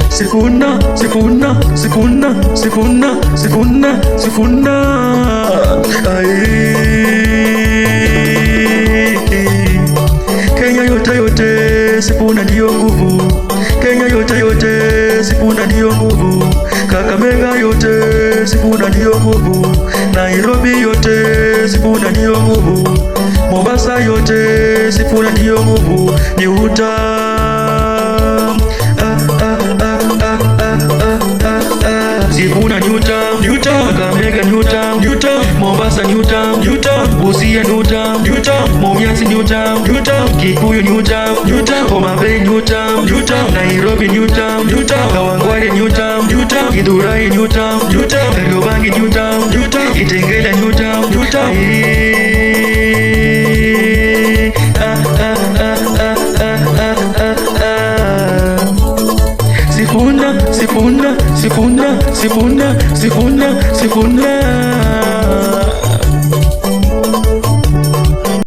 Sifuna, Sifuna, Sifuna, Sifuna, Sifuna, Sifuna. Kenya yote yote, Sifuna ndio nguvu. Kenya yote yote, Sifuna ndio nguvu. Kakamega yote, Sifuna ndio nguvu. Nairobi yote, Sifuna ndio nguvu. Mombasa yote, Sifuna ndio nguvu. Ni Sifuna Newtown, Kakamega Newtown, Mombasa Newtown, Busia Newtown, Mumias Newtown, Kikuyu Newtown, Homa Bay Newtown, Nairobi Newtown, Kawangware Newtown, Githurai Newtown, Kariobangi Newtown, Kitengela Newtown. Sifuna, Sifuna, Sifuna, Sifuna, Sifuna, Sifuna.